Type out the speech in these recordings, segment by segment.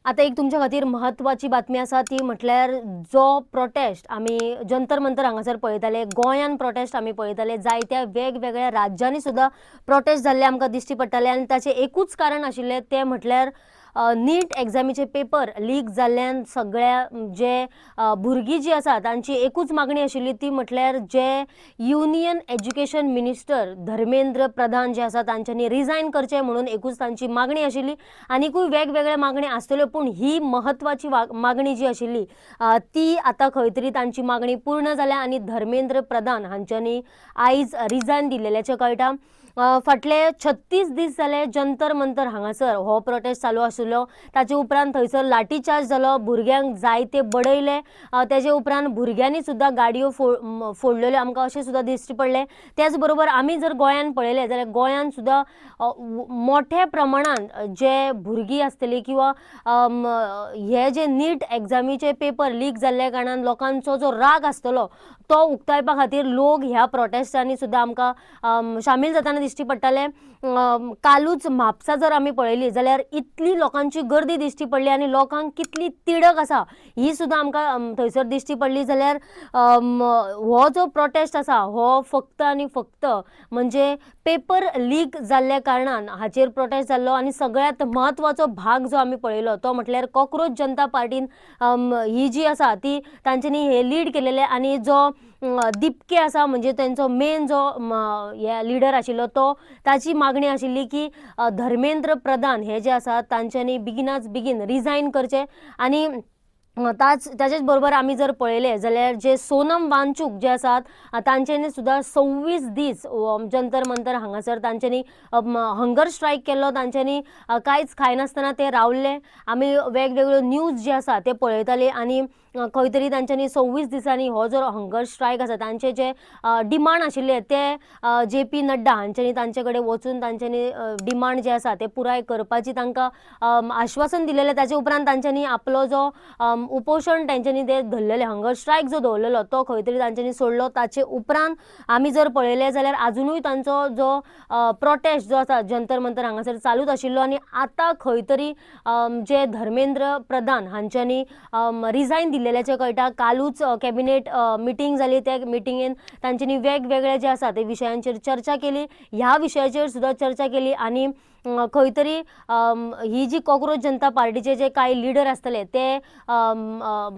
आता एक तुमच्या खातीर महत्वाची बातमी आसा ती म्हटल्यार जो प्रोटेस्ट आमी जंतर मंतर हांगासर पळयताले, गोंयान प्रोटेस्ट आमी पळयताले, जायत्या वेगवेगळ्या राज्यांनी सुद्धा प्रोटेस्ट जाल्ले आमकां दिश्टी पडटाले आनी ताचें एकूच कारण आशिल्लें तें म्हटल्यार नीट एग्जामीचे पेपर लीक जाल्ल्यान सगळ्या जे भुरगीं जी आसा तांची एकूच मागणी आशिल्ली ती म्हटल्यार जे union education minister Dharmendra Pradhan जे आसा तांच्यांनी रिजायन करचें म्हणून एकूच तांची मागणी आशिल्ली। आनीकूय वेगवेगळ्या मागणी आसतल्यो पूण ही महत्वाची मागणी जी आशिल्ली ती आता खंय तरी तांची मागणी पूर्ण जाल्या आनी धर्मेंद्र प्रधान हांच्यांनी आयज रिजायन दिलेल्याचें कळटा। फाटले 36 दीस जाले जंतर मंतर हांगासर हो प्रोटेस्ट चालू आशिल्लो। ताचे उपरांत थंयसर लाठीचार्ज जालो, भुरग्यांक जायते बडयले, तेजे उपरांत भुरग्यांनी सुद्धा गाडयो फोडलेल्यो आमकां अशें सुद्धा दिश्टी पडले। त्याच बरोबर आमी जर गोंयान पळयलें जाल्यार गोंयान सुद्धा मोठ्या प्रमाणान जे भुरगीं आसतलीं किंवा हे जे नीट एग्जामीचे पेपर लीक जाल्ल्या कारणान लोकांचो जो राग आसतलो तो उक्तायपा खातीर लोक ह्या प्रोटेस्टांनी सुद्धा आमकां शामील जाताना दिश्टी पडटाले। कालूच म्हापसा जर आमी पळयली जाल्यार इतली लोकांची गर्दी दिश्टी पडली आनी लोकांक कितली तिडक आसा ही सुद्धा आमकां थंयसर दिश्टी पडली। जाल्यार हो जो प्रोटेस्ट आसा हो फक्त आनी फक्त म्हणजे पेपर लीक जाल्ल्या कारणान हाचेर प्रोटेस्ट जाल्लो आनी सगळ्यात महत्वाचो भाग जो आमी पळयलो तो म्हटल्यार कॉक्रोच जनता पार्टीन ही जी आसा ती तांच्यांनी हे लीड केलेले आनी जो दिपके आसा म्हणजे त्यांचो मेन जो लीडर आशिल्लो तो ताची मागणी आशिल्ली की धर्मेंद्र प्रधान हे जे आसा तांच्यांनी बेगिनाच बेगीन रिजायन करचे। आनी ताचेच बरोबर आमी जर पळयले जाल्यार जे सोनम वांगचूक जे आसात तांच्यांनी सुद्धा 26 दीस जंतर मंतर हांगासर तांच्यांनी हंगर स्ट्रायक केल्लो, तांच्यांनी कांयच खायनासतना ते रावल्ले। आमी वेगवेगळ्यो न्यूज जे आसा ते पळयताले आनी खंय तरी तांच्यांनी 26 दिसांनी हो जो हंगर स्ट्रायक आसा तांचे जे डिमांड आशिल्ले ते JP नड्डा हांच्यांनी तांचे कडेन वचून तांच्यांनी डिमांड जे आसा ते पुराय करपाची तांकां आश्वासन दिलेलें। ताचे उपरांत तांच्यांनी आपलो जो उपोषण तांच्यांनी ते धरलेले हंगर स्ट्रायक जो दवरलेलो तो खंय तरी तांच्यांनी सोडलो। ताचे उपरांत आमी जर पळयलें जाल्यार अजुनूय तांचो जो प्रोटेस्ट जो आसा जंतर मंतर हांगासर चालूच आशिल्लो आनी आतां खंय तरी जे धर्मेंद्र प्रधान हांच्यांनी रिजायन दिलेल्याचें कळटा। कालूच कॅबिनेट मिटींग जाली, त्या मिटींगेन तांच्यांनी वेगवेगळे जे आसा ते विशयांचेर चर्चा केली, ह्या विशयाचेर सुद्धा चर्चा केली आनी खंय तरी ही जी कॉक्रोच जनता पार्टीचे जे कांय लिडर आसतले ते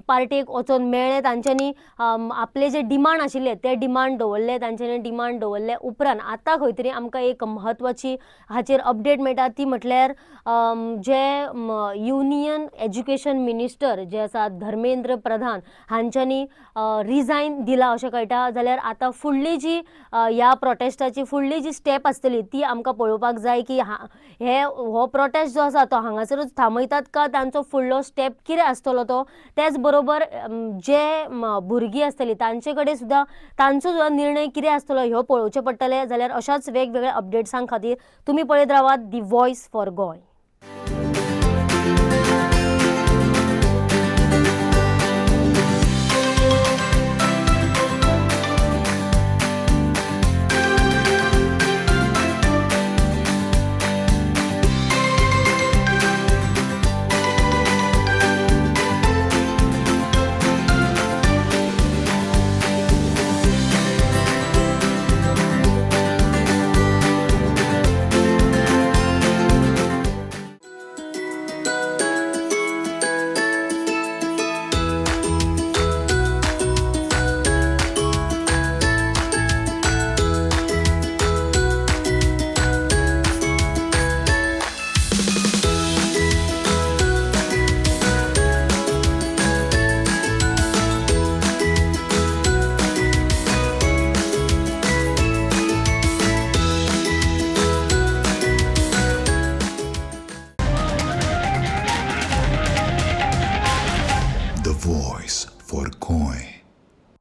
पार्टेक वचून मेळ्ळे, तांच्यांनी आपले जे डिमांड आशिल्ले ते डिमांड दवरले, तांच्यांनी डिमांड दवरले उपरांत आतां खंय तरी आमकां एक महत्वाची हाचेर अपडेट मेळटा ती म्हटल्यार जे युनियन एज्युकेशन मिनिस्टर जे आसा धर्मेंद्र प्रधान हांच्यांनी रिजायन दिला अशें कळटा। जाल्यार आतां फुडली जी ह्या प्रोटेस्टाची फुडली जी स्टेप आसतली ती आमकां पळोवपाक जाय की हो प्रोटेस्ट जो आसा तो हांगासरूच थांबयतात का तांचो फुडलो स्टेप कितें आसतलो तो। त्याच बरोबर जे भुरगीं आसतलीं तांचे कडेन सुद्धा तांचो जो निर्णय कितें आसतलो ह्यो पळोवचें पडटलें। जाल्यार अशाच वेगवेगळ्या अपडेट्सां खातीर तुमी पळयत रावात दी वॉयस फॉर गोंय।